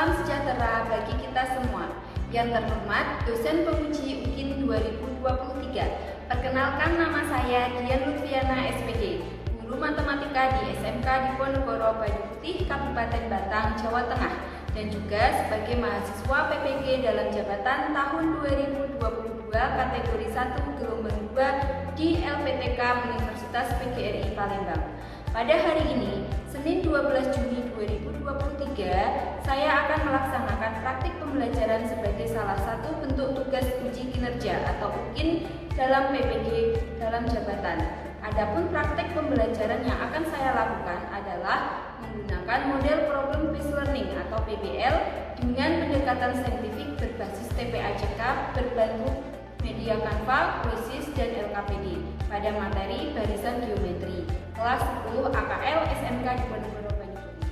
Salam sejahtera bagi kita semua. Yang terhormat, dosen penguji UKIN 2023. Perkenalkan, nama saya Dian Lutfiana SPD, guru matematika di SMK Diponegoro Banyu Putih, Kabupaten Batang, Jawa Tengah, dan juga sebagai mahasiswa PPG dalam jabatan tahun 2022 kategori 1 gelombang 2 di LPTK Universitas PGRI Palembang. Pada hari ini, Senin 12 Juni 2023, saya akan melaksanakan praktik pembelajaran sebagai salah satu bentuk tugas uji kinerja atau UKIN dalam PPG dalam jabatan. Adapun praktik pembelajaran yang akan saya lakukan adalah menggunakan model problem based learning atau PBL dengan pendekatan saintifik berbasis TPAJK berbentuk media Canva, Quizzes, dan LKPD pada materi barisan geometri kelas 10 AKL SMK Diponegoro Banyu Putih.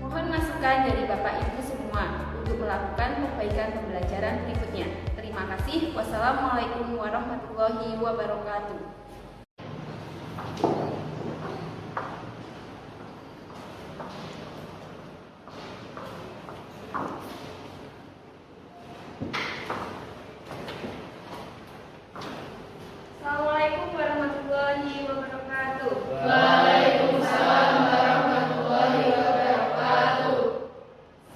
Mohon masukan dari Bapak Ibu semua untuk melakukan perbaikan pembelajaran berikutnya. Terima kasih. Wassalamualaikum warahmatullahi wabarakatuh. Assalamualaikum warahmatullahi wabarakatuh. Waalaikumsalam warahmatullahi wabarakatuh.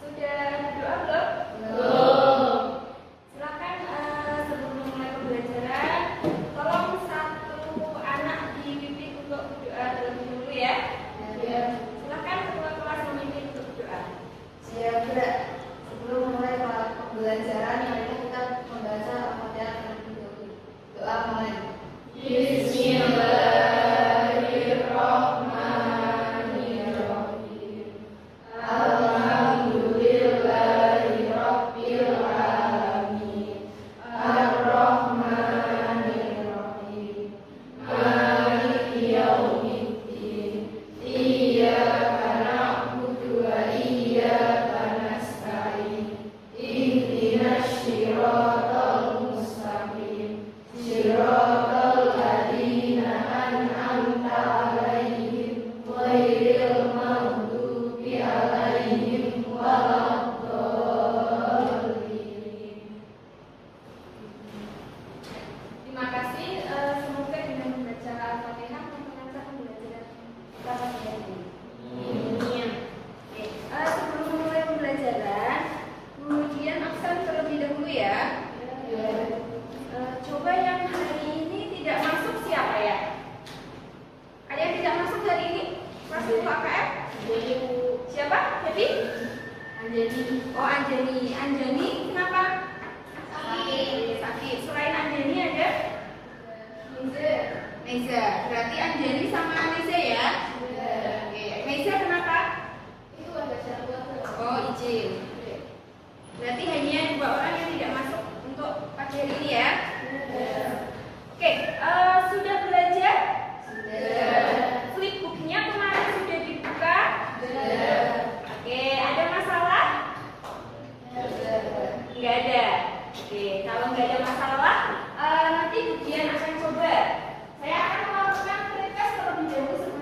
Sudah berdoa belum? Belum. Silakan sebelum mulai pembelajaran, tolong satu anak dipimpin untuk berdoa terlebih dahulu ya. Silakan ketua kelas memimpin untuk berdoa. Siap, Kak. Sebelum mulai pembelajaran, marilah kita membaca Al-Fatihah terlebih dahulu. Doa mulai. Bismillahirrahmanirrahim. Alhamdulillahirabbil alamin. Arrahmanirrahim. Maliki yaumiddin. Iyyaka na'budu wa iyyaka nasta'in. Ihdinas shiratal mustaqim. Shiratal ladzina an'amta 'alaihim ghairil maghdubi 'alaihim waladdallin. Terima kasih. Semoga dengan membaca Al-Fatihah memperlancar pembelajaran kita pada hari ini. Oke, sebelum mulai pembelajaran, kemudian absen terlebih dahulu ya. Coba yang hari ini tidak masuk siapa ya? Ada yang tidak masuk hari ini? Kelas 10 AKF? Siapa? Happy? Oh, Anjani. Anjani kenapa? Sakit. Selain Anjani ada? Neza. Berarti Anjani sama Neza ya? Oke. Neza kenapa? Oh, izin. Berarti hanya 2 orang yang tidak masuk untuk pagi hari ini ya? Oke, sudah belajar? Flipbooknya kemarin sudah dibuka? Oke, ada masalah? Nggak ada. Oke, kalau nggak ada masalah, nanti ujian akan coba. Saya akan melakukan pretest terlebih dahulu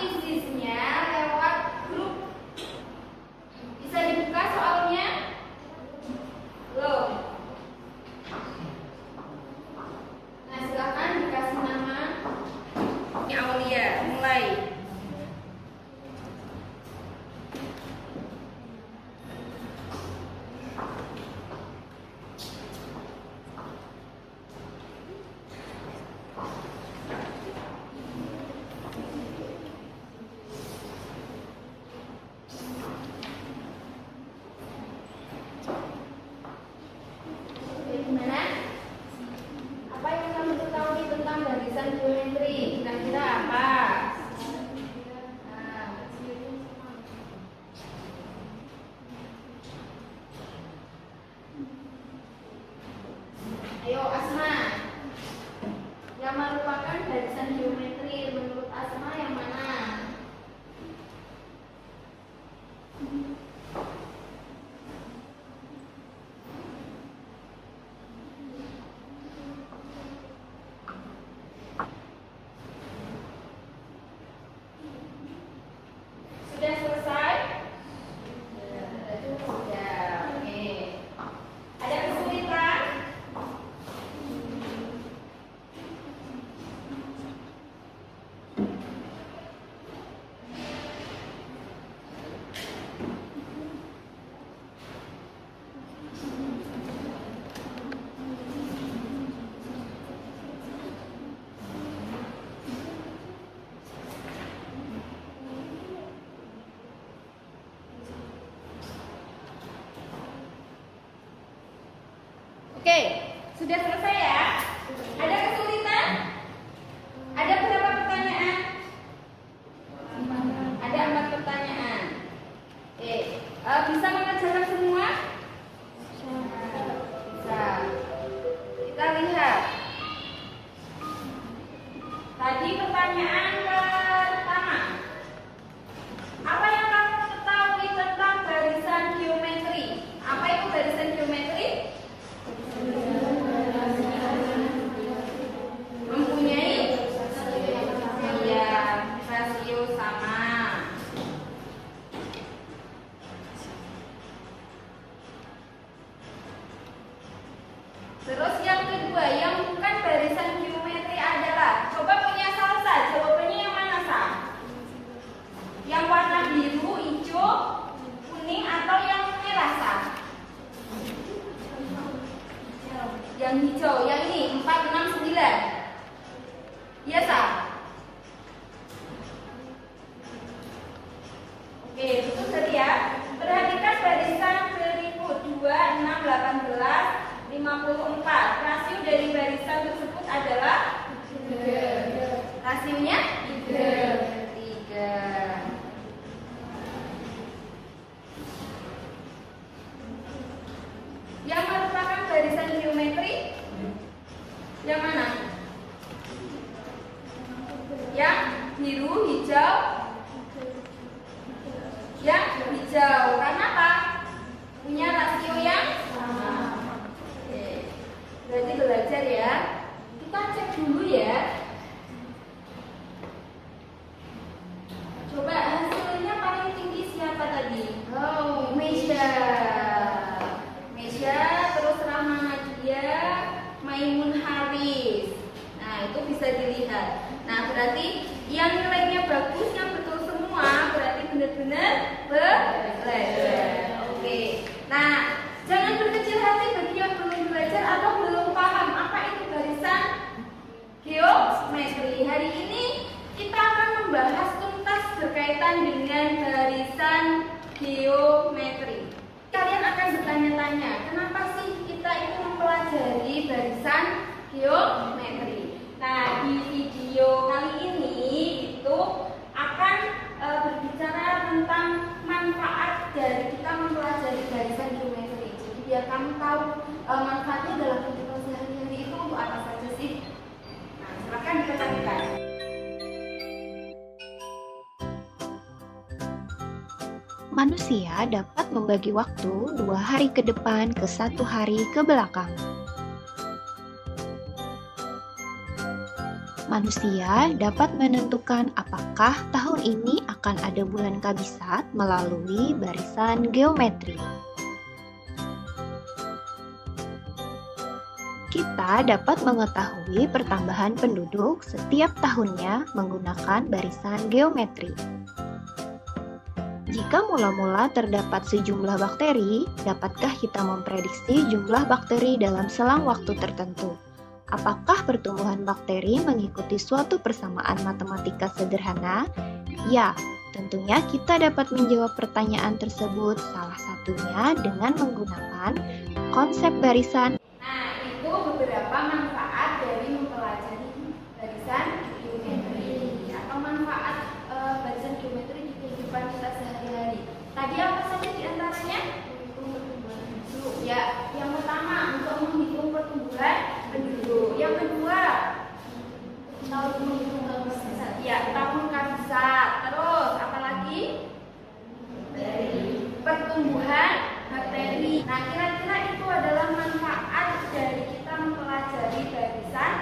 kuisisnya lewat grup. Bisa dibuka soalnya? Belum. Nah, silakan dikasih nama. Ini Aulia, mulai. Gimana? Apa yang kamu ketahui tentang barisan geometri? Kira-kira apa? Nah, ayo Asma, yang merupakan barisan geometri menurut Asma yang mana? Sudah selesai? Sudah cukup ya. Oke. Ada kesulitan? Oke, sudah selesai ya? Ada kesulitan? Ada berapa pertanyaan? Ada 4 pertanyaan. Oke, bisa mengerjakan semua? Bisa. Kita lihat. Tadi pertanyaan pertama. Apa yang kamu ketahui tentang barisan geometri? Apa itu barisan geometri? Mempunyai rasio sama. Terus yang kedua, yang bukan barisan geometri adalah, coba punya salsa, jawabannya yang mana Sa? Yang warna biru, hijau, kuning atau yang merah Sa? Yang hijau, yang ini 4, 6, 9. Iya Sa? Oke, betul tadi ya. Perhatikan barisan berikut 2, 6, 18, 54. Rasio dari barisan tersebut adalah 3. Rasionya 3. Yang merupakan barisan geometri yang mana? Yang biru, hijau. Yang hijau. Karena apa? Punya rasio yang sama. Oke. Berarti belajar ya. Kita cek dulu ya. Coba hasilnya paling tinggi siapa tadi? Oh, Mesya. Terus Rahma Nadia, Maimun Haris. Nah, itu bisa dilihat. Nah, berarti yang nilainya bagus, yang betul semua, berarti benar-benar belajar. Oke. Nah, jangan berkecil hati bagi yang belum belajar atau belum paham apa itu barisan geometri. Hari ini kita akan membahas tuntas berkaitan dengan barisan geometri. Kalian akan bertanya-tanya, kenapa sih kita itu mempelajari barisan geometri? Nah, di video kali ini itu akan berbicara tentang manfaat dari kita mempelajari barisan geometri. Jadi biar kamu tahu manfaatnya dalam kehidupan sehari-hari itu untuk apa saja sih? Nah, silakan diperhatikan. Manusia dapat membagi waktu 2 hari ke depan ke 1 hari ke belakang. Manusia dapat menentukan apakah tahun ini akan ada bulan kabisat melalui barisan geometri. Kita dapat mengetahui pertambahan penduduk setiap tahunnya menggunakan barisan geometri. Jika mula-mula terdapat sejumlah bakteri, dapatkah kita memprediksi jumlah bakteri dalam selang waktu tertentu? Apakah pertumbuhan bakteri mengikuti suatu persamaan matematika sederhana? Ya, tentunya kita dapat menjawab pertanyaan tersebut salah satunya dengan menggunakan konsep barisan. Nah, itu beberapa manfaat dari mempelajari barisan geometri atau manfaat barisan geometri di kehidupan kita sehari-hari. Tadi apa saja di antaranya? Ya, yang pertama untuk menghitung pertumbuhan penduduk. Yang kedua, tahun kabisat. Terus apa lagi? Pertumbuhan bakteri. Nah, kira-kira itu adalah manfaat dari kita mempelajari barisan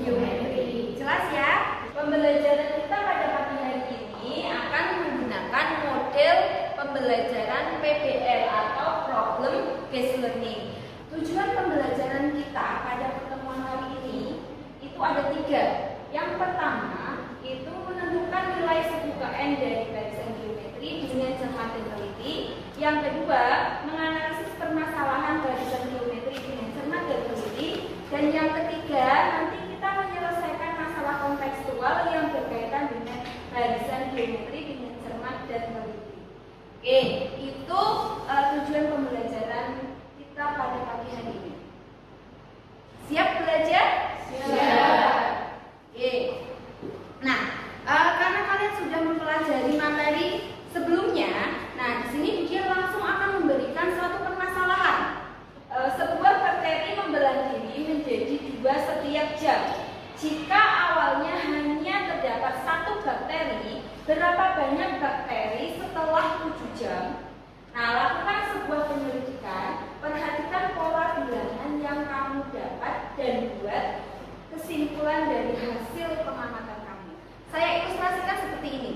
geometri. Jelas ya? Pembelajaran kita pada pagi hari ini akan menggunakan model pembelajaran PBL atau Problem Based Learning. Tujuan pembelajaran kita pada pertemuan hari ini itu ada 3. Yang pertama itu menentukan nilai suku KN dari barisan geometri dengan cermat dan teliti. Yang kedua, menganalisis permasalahan barisan geometri dengan cermat dan teliti. Dan yang ketiga, nanti kita menyelesaikan masalah kontekstual yang berkaitan dengan barisan geometri dengan cermat dan teliti. Oke, itu tujuan pembelajaran kita pada pagi hari ini. Siap belajar? Siap. Oke. Nah, karena kalian sudah mempelajari materi sebelumnya, nah di sini dia langsung akan memberikan suatu permasalahan. Sebuah bakteri membelah diri menjadi 2 setiap jam. Jika awalnya hanya terdapat 1 bakteri, berapa banyak bakteri setelah 7 jam? Nah, lakukan sebuah penyelidikan, perhatikan pola bilangan yang kamu dapat dan buat kesimpulan dari hasil pengamatan kamu. Saya ilustrasikan seperti ini.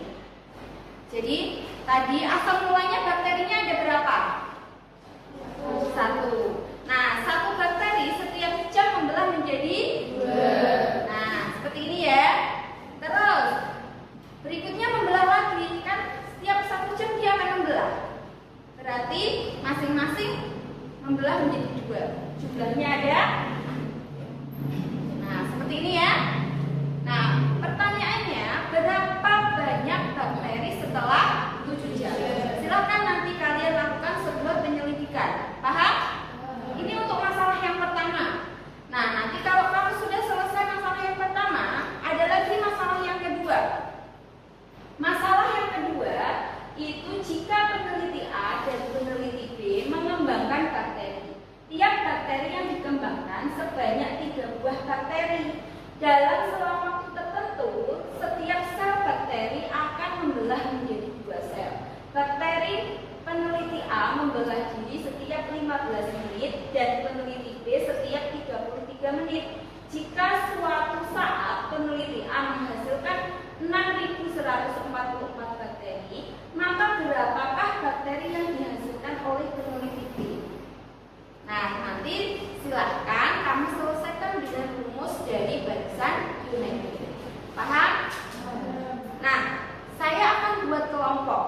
Jadi, tadi asal mulanya bakterinya ada berapa? 1. Nah, 1 bakteri setiap jam membelah menjadi 2. Nah, seperti ini ya. Terus, berikutnya membelah lagi, kan setiap 1 jam dia akan membelah. Berarti masing-masing membelah menjadi 2. Jumlahnya ada. Nah, seperti ini ya. Nah, pertanyaannya, berapa banyak bakteri setelah 7 jam? Silakan nanti kalian lakukan sebuah penyelidikan. Paham? Ini untuk masalah yang pertama. Nah, nanti kalau kamu sudah selesai masalah yang pertama, ada lagi masalah yang kedua. Masalah yang kedua itu jika peneliti A dan peneliti B mengembangkan bakteri. Tiap bakteri yang dikembangkan sebanyak 3 buah bakteri. Dalam selang waktu tertentu, setiap sel bakteri akan membelah menjadi 2 sel. Bakteri peneliti A membelah diri setiap 15 menit dan peneliti B setiap 33 menit. Jika suatu saat peneliti A menghasilkan 6.144 bakteri, maka berapakah bakteri yang dihasilkan oleh peneliti B? Nah, nanti silahkan kamu selesaikan dengan rumus dari barisan geometri. Paham? Nah, saya akan buat kelompok.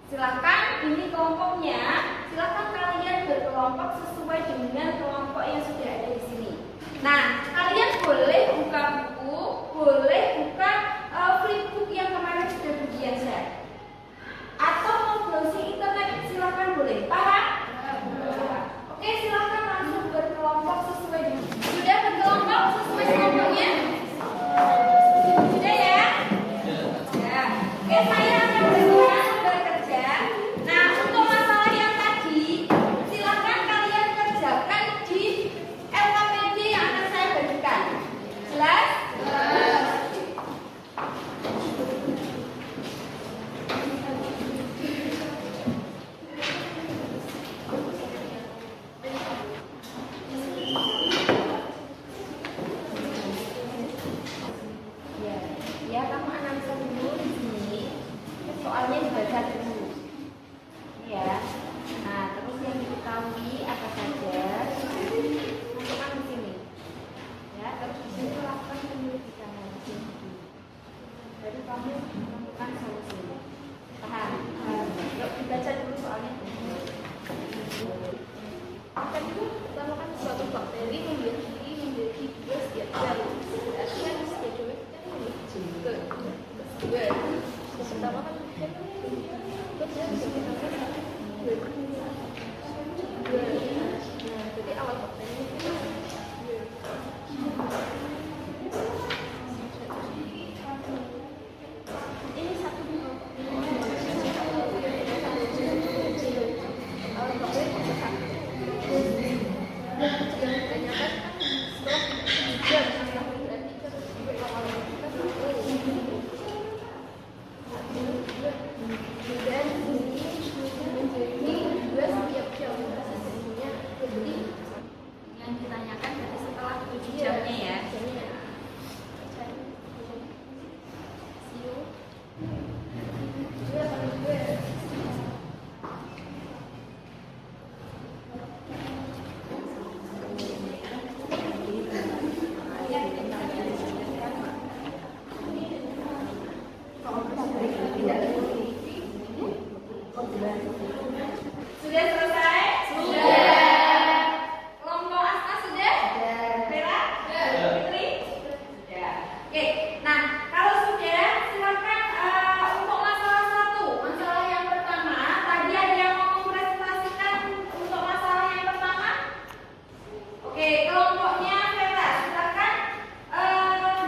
Silahkan, ini kelompoknya. Silahkan kalian berkelompok sesuai dengan kelompok yang sudah ada di sini. Nah, kalian boleh buka buku, boleh buka flipbook yang kemarin sudah ujian saya. Atau mau browsing internet, silahkan boleh. Paham? Oke, silahkan langsung berkelompok sesuai dengan. Sudah berkelompok sesuai kelompoknya? Sudah ya? Ya. Oke, saya akan berikan bekerja. Nah, untuk masalah yang tadi, silahkan kalian kerjakan di LKPD yang akan saya berikan. Jelas? Yang ditanyakan berarti setelah 7 jamnya ya. Sudah selesai? Sudah. Kelompok Asta sudah? Vera? Fitri? Sudah. Oke, nah kalau sudah silakan untuk masalah 1. Masalah yang pertama, tadi ada yang mau mempresentasikan untuk masalah yang pertama? Oke, kelompoknya Vera, silakan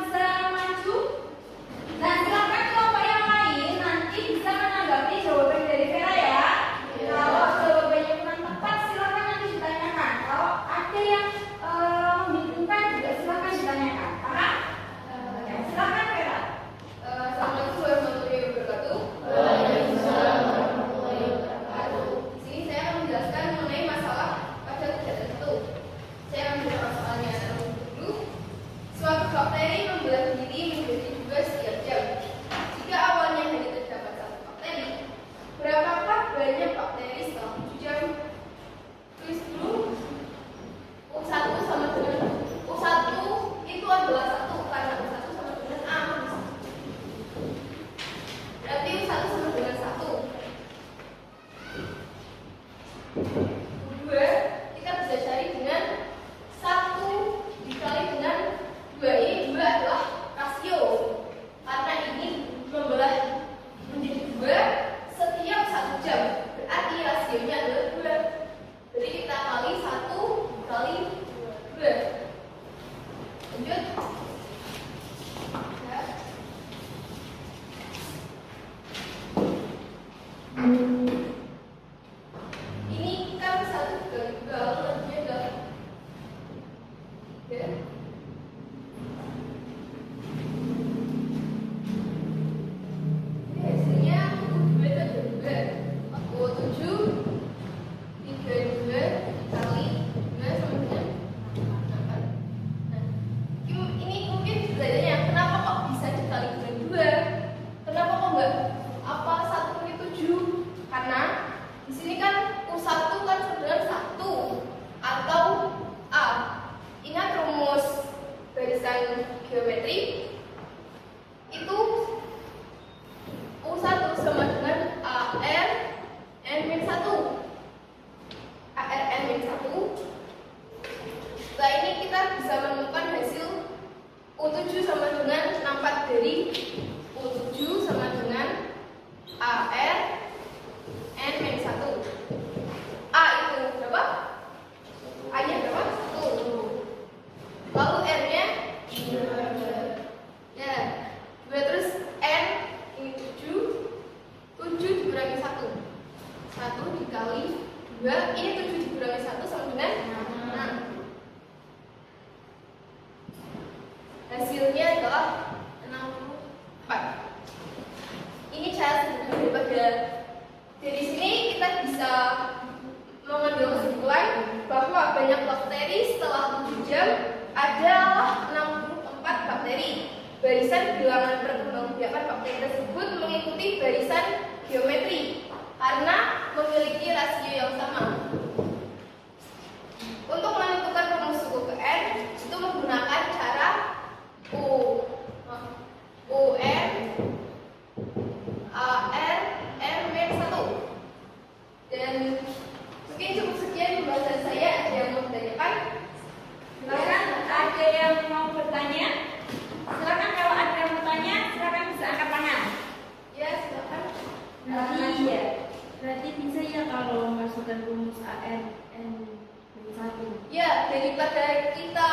bisa maju. Dan silakan kelompok yang lain nanti bisa menanggapi jawaban dari Vera ya. Kalau jawabannya kurang tepat silakan nanti ditanyakan. Kalau ada yang membingungkan juga silakan ditanyakan. Paham? Ya, silakan Vera. Assalamualaikum warahmatullahi wabarakatuh. Waalaikumsalam warahmatullahi wabarakatuh. Di sini saya akan menjelaskan mengenai masalah pada tidak tertentu. Saya akan menjawab soalnya dulu. Suatu bakteri membelah diri menjadi 2 setiap jam. Jika awalnya hanya terdapat 1 bakteri, berapakah banyak bakteri setelah 7 jam? Tulis dulu. U1 sama dengan U1 itu adalah 1 karena U1 sama dengan A. Berarti U1 sama dengan 1. U2 kita bisa cari dengan 1 dikali dengan 2. Ini 2 adalah rasio. Karena ini membelah menjadi 2 setiap 1 jam. Berarti rasionya adalah 2. Jadi kita kali 1 dikali 2. Lanjut. Ya. Ini kan 1 dikali 2, lanjutnya adalah 3. Ini hasilnya U2 itu ada 2. U7 32 dikali 2 sama dengan 8. Nah, ini mungkin pertanyaannya kenapa kok bisa dikali dengan 2? Kenapa kok enggak apa 1 kali 7? Karena di sini kan U1 kan sebenarnya 1 atau A. Ingat rumus barisan geometri itu U1 sama dengan AR N-1. AR N-1. Setelah ini kita bisa menemukan hasil U7 sama dengan 64 dari U7 sama dengan AR N-1. A itu berapa? A-nya berapa? 1. Lalu R-nya? 2. Ya, 2 terus N ini 7. 7 dikurangi 1. 1 dikali 2. Ini 7 dikurangi 1 sama dengan 6. Hasilnya adalah 64. Ini cara sederhana daripada dari sini kita bisa mengambil kesimpulan bahwa banyak bakteri setelah 7 jam adalah 64 bakteri. Barisan bilangan perkembangbiakan bakteri tersebut mengikuti barisan geometri karena memiliki rasio yang sama. Untuk menentukan rumus suku ke N itu menggunakan cara UN AR M-1. Dan mungkin cukup sekian pembahasan saya. Ada yang mau ditanyakan? Silakan, ada yang mau bertanya? Silakan kalau ada yang bertanya, silakan bisa angkat tangan. Ya, daripada kita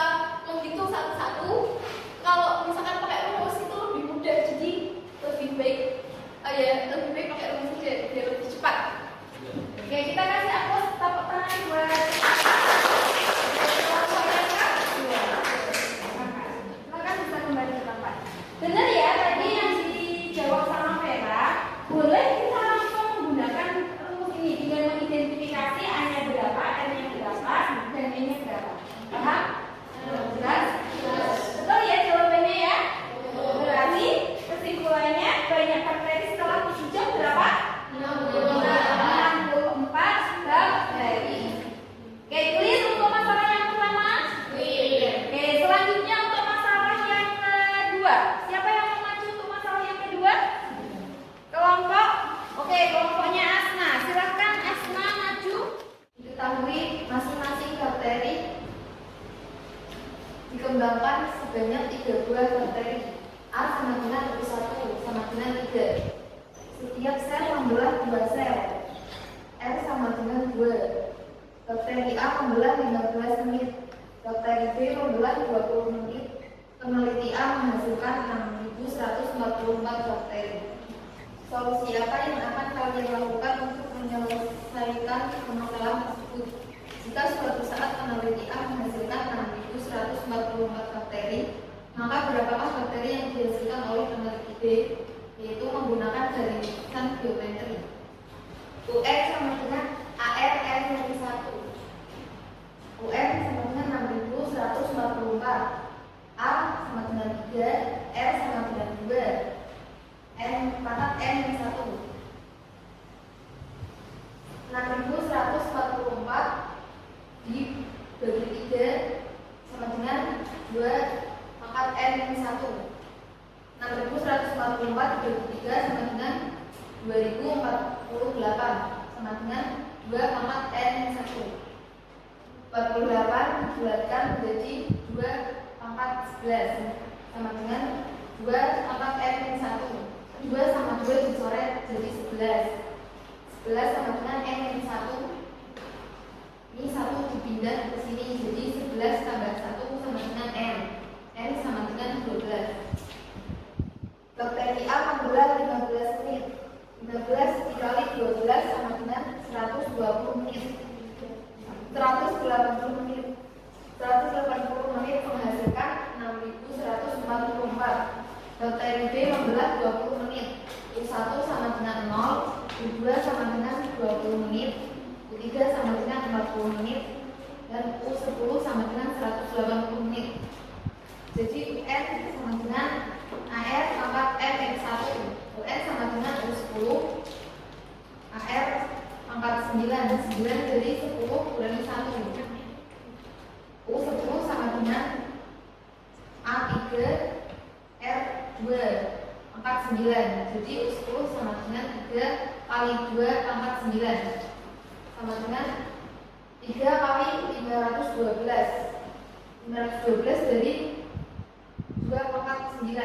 menghitung satu-satu, kalau misalkan pakai rumus itu lebih mudah, jadi lebih baik pakai rumus biar lebih cepat. Oke, kita kasih aku tepuk tangan buat silakan bisa kembali ke tempat. Benar ya, tadi yang dijawab sama Vera, boleh kita langsung menggunakan rumus ini dengan mengidentifikasi A-nya berapa, R-nya berapa, dan E-nya berapa. Paham? Jelas? Betul ya jawabannya ya? Berarti kesimpulannya banyak bakteri setelah 7 jam berapa? 64 bakteri. Oke, clear untuk masalah yang pertama? Oke, selanjutnya untuk masalah yang kedua. Siapa yang mau maju untuk masalah yang kedua? Kelompok? Oke, kelompoknya Asna. Silakan Asna maju. Diketahui masing-masing bakteri dikembangkan sebanyak 3 buah bakteri. A sama dengan 1 sama dengan 3. Setiap sel membelah 2 sel. R sama dengan 2. Bakteri A membelah 15 menit. Bakteri B membelah 20 menit. Peneliti A menghasilkan 6.144 bakteri. Solusi apa yang akan kalian lakukan untuk menyelesaikan pemasalah tersebut? Jika suatu saat peneliti A menghasilkan 6.144 bakteri, maka berapakah bakteri yang dihasilkan oleh peneliti B, yaitu menggunakan garis geometri. UR sama dengan AR R dari 1. UR sama dengan 6.144. A sama dengan 3, R sama dengan 2. N pangkat N dari 1. 6.144 dibagi 3 sama dengan 2 pangkat N min 1. 6.144 dibagi 3 sama dengan 2048 sama dengan 2 pangkat N min 1. 48 dibulatkan menjadi 2 pangkat 11 sama dengan 2 pangkat N min 1. 2 sama 2 dicoret jadi 11. 11 sama dengan N min 1. Ini 1 dipindah ke sini jadi 11 tambah 1 sama dengan N. N sama dengan 12. Bakteri A membelah 15 menit. 15 dikali 12 sama dengan 120 menit. 180 menit. 180 menit menghasilkan 6.144. Bakteri B membelah 20 menit. U1 sama dengan 0, U2 sama dengan 20 menit, U3 sama dengan 40 menit, dan U10 sama dengan 180 menit. Jadi UN sama dengan AR pangkat N min 1. UN sama dengan U10, AR pangkat 9. 9 jadi 10 kurangi 1. U10 sama dengan A3 R2 pangkat 9. Jadi U10 sama dengan 3 kali 2 pangkat 9 sama dengan 3 kali 512. 512 dari 2 pangkat 9.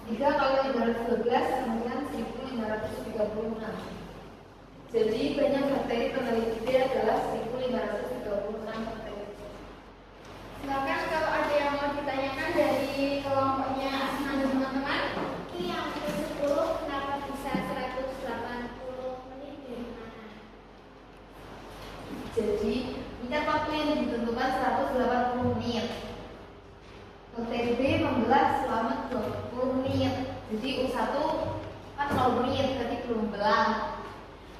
3 kali 512 sama dengan 1536. Jadi banyak bakteri peneliti B adalah 1536 bakteri. Silakan kalau ada yang mau ditanyakan dari kelompoknya Asma dan teman-teman. Ini yang ke-10 kenapa bisa 180 menit dari mana? Jadi minta waktu yang ditentukan 180 menit. Bakteri B membelah selama 20 menit. Jadi U1 kan 0 menit, tapi belum belah.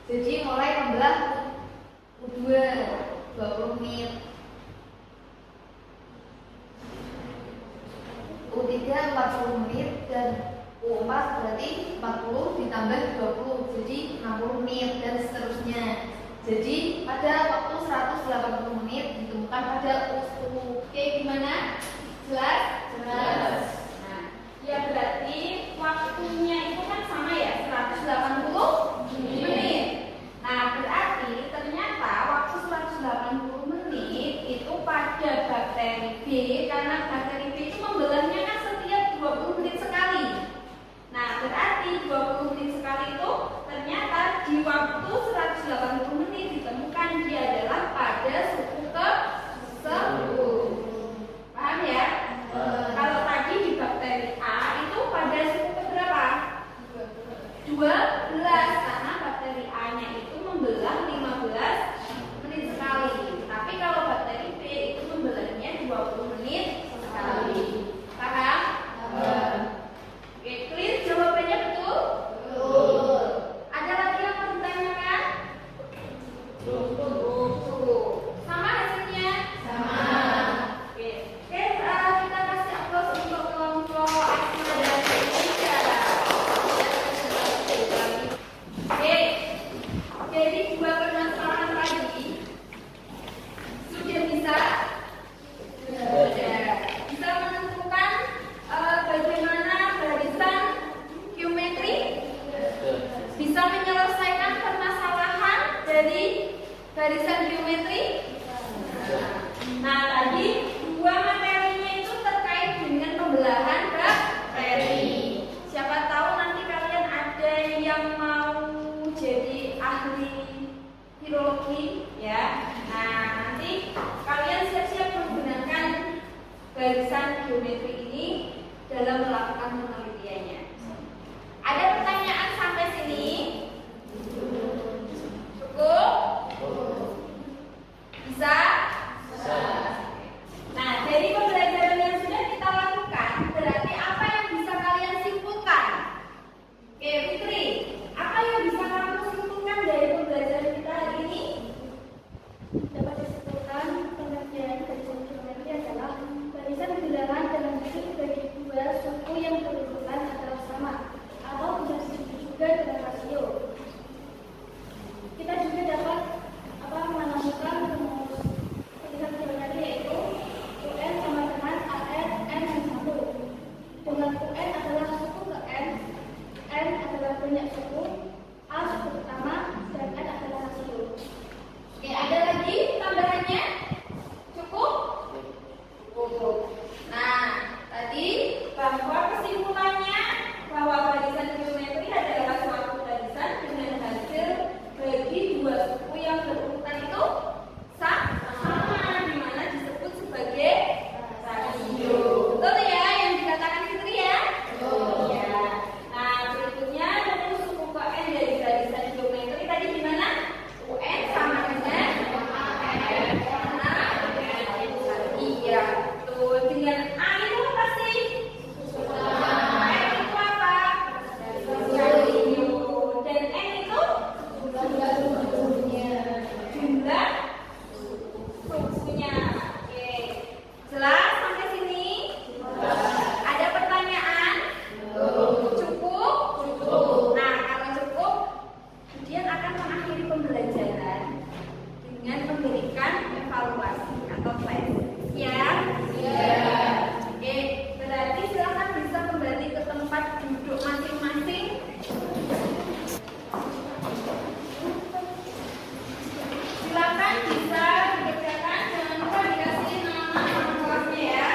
Jadi mulai membelah U2 20 menit. U3 40 menit dan U4 berarti 40 ditambah 20 jadi 60 menit dan seterusnya. Jadi pada waktu 180 menit ditemukan pada U10. Oke, gimana? Jelas? Jelas. Nah, ya berarti waktunya itu kan sama ya, 180 menit. Nah, berarti ternyata waktu 180 menit itu pada bakteri B, karena bakteri B itu membelahnya kan setiap 20 menit sekali. Nah, berarti 20 menit sekali itu ternyata di waktu 180 menit ditemukan dia karena bakteri A-nya itu membelah 15 menit sekali. Tapi kalau bakteri B itu membelahnya 20 menit sekali. Paham? Oke, clear? Jawabannya betul? Betul. Ada lagi yang mau ditanyakan? Betul. Sama hasilnya? Sama. Oke, kita kasih aplaus untuk kelompok Asma dan Indonesia. Oke, jadi dua permasalahan tadi sudah bisa menentukan bagaimana barisan geometri, bisa menyelesaikan permasalahan dari barisan geometri. Nah, tadi dua materinya itu terkait dengan pembelahan bakteri. Siapa tahu nanti kalian ada yang mau jadi ahli virologi, ya. Nah, nanti kalian siap-siap menggunakan barisan geometri ini dalam melakukan penelitiannya. Ada pertanyaan sampai sini? Cukup? Bisa? Nah, dari pembelajaran yang sudah kita lakukan, berarti apa yang bisa kalian simpulkan? Oke, Fitri, apa yang bisa kamu simpulkan dari pembelajaran kita hari ini? Dapat disimpulkan pengertian barisan geometri adalah barisan bilangan dalam bentuk dibagi dua suku yang berurutan antara sama atau bisa disebut juga dengan rasio. Kita juga dapat menemukan rumus barisan geometri yaitu UN sama dengan AN N yang 1. Dengan UN adalah suku ke N adalah banyak suku, A suku pertama, dan N adalah rasio. Oke, ada lagi tambahannya? Cukup? Cukup. Nah, tadi bahwa kesimpulannya bahwa barisan geometri adalah suatu barisan dengan hasil bagi dua suku yang berurutan itu sama, di mana disebut sebagai rasio. Betul ya yang dikatakan Fitri ya? Betul. Ya. Nah, berikutnya rumus suku ke N dari barisan geometri tadi gimana? UN sama dengan AN. Iya, betul. Dengan A itu apa sih? N itu apa? Rasio. Dan N itu jumlah sukunya. Oke, jelas sampai sini? Ada pertanyaan? Cukup? Nah, kalau cukup, kemudian akan mengakhiri pembelajaran dengan memberikan evaluasi atau tes. Ya? Oke, berarti silakan bisa kembali ke tempat duduk masing-masing. Silakan bisa dikerjakan, jangan lupa dikasih nama kelasnya ya.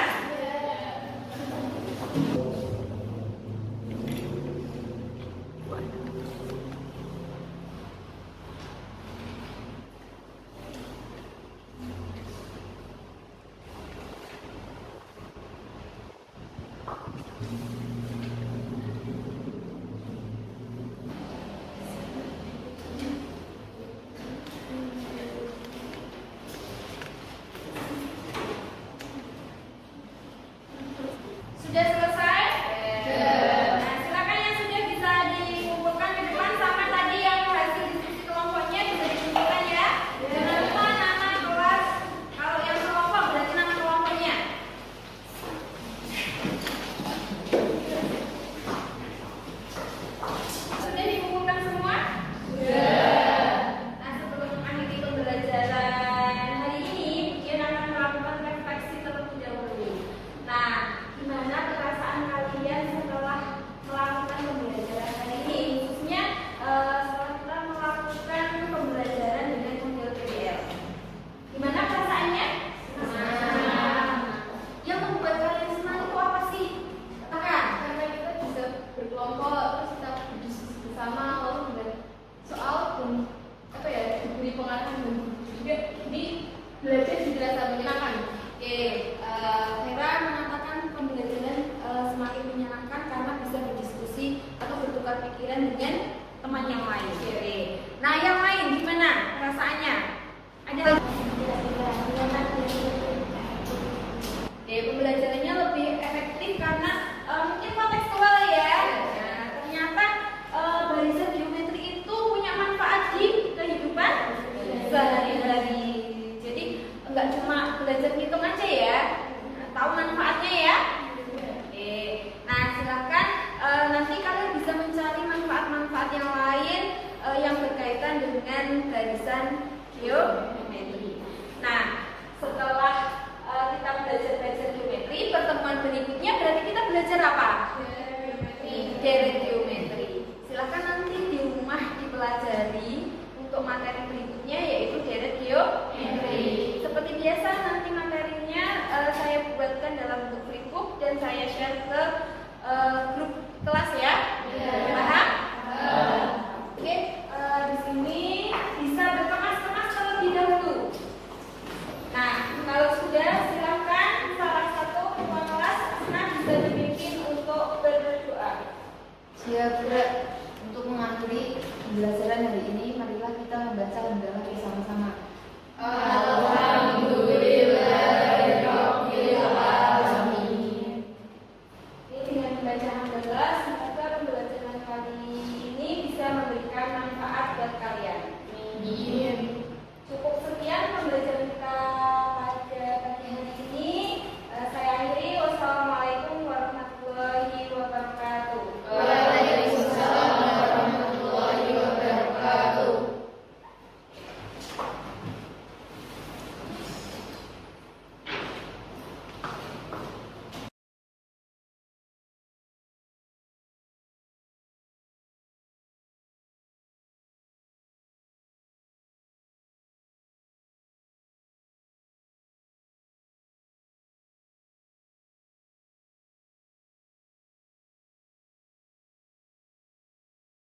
Sudah selesai? Nah, silakan yang sudah bisa dikumpulkan ke depan sama tadi yang hasil diskusi kelompoknya bisa dikumpulkan ya. Jangan lupa nama kelas. Kalau yang kelompok berarti nama kelompoknya. Sudah dikumpulkan semua? Nah, sebelum mengakhiri pembelajaran hari ini, Ujian akan melakukan refleksi terlebih dahulu. Nah, gimana perasaan kalian setelah melakukan pembelajaran hari ini, khususnya setelah kita melakukan pembelajaran dengan model PBL? Gimana perasaannya? Yang membuat kalian senang itu apa sih? Katakan. Karena kita bisa berkelompok, terus kita berdiskusi bersama, lalu dengan soal dan diberi pengarahan dan juga di belajar juga rasa menyenangkan. Oke, Hera mengatakan pembelajaran semakin menyenangkan karena bisa berdiskusi atau bertukar pikiran dengan yang lain. Oke. Nah, yang lain gimana perasaannya? Ada pembelajarannya lebih efektif karena mungkin kontekstual ya. Nah, ternyata barisan geometri itu punya manfaat di kehidupan sehari-hari. Jadi enggak cuma belajar hitung aja ya, tahu manfaatnya ya. Oke. Nah, silakan nanti kalian bisa mencari manfaat-manfaat yang lain yang berkaitan dengan barisan geometri. Nah, setelah kita belajar geometri, pertemuan berikutnya berarti kita belajar apa? Deret geometri. Silakan nanti di rumah dipelajari untuk materi berikutnya yaitu deret geometri. Seperti biasa nanti materinya saya buatkan dalam bentuk flipbook dan saya share ke grup kelas ya. Paham? Oke, di sini bisa berkemas-kemas terlebih dahulu. Nah, kalau sudah silakan salah satu ketua kelas bisa dipimpin untuk berdoa. Siap, untuk mengakhiri pembelajaran hari ini, marilah kita membaca hamdalah bersama-sama. Alhamdulillahirobbilalamin. Dengan membaca hamdalah, semoga pembelajaran kali ini bisa memberikan manfaat buat kalian. Amin. Cukup sekian pembelajaran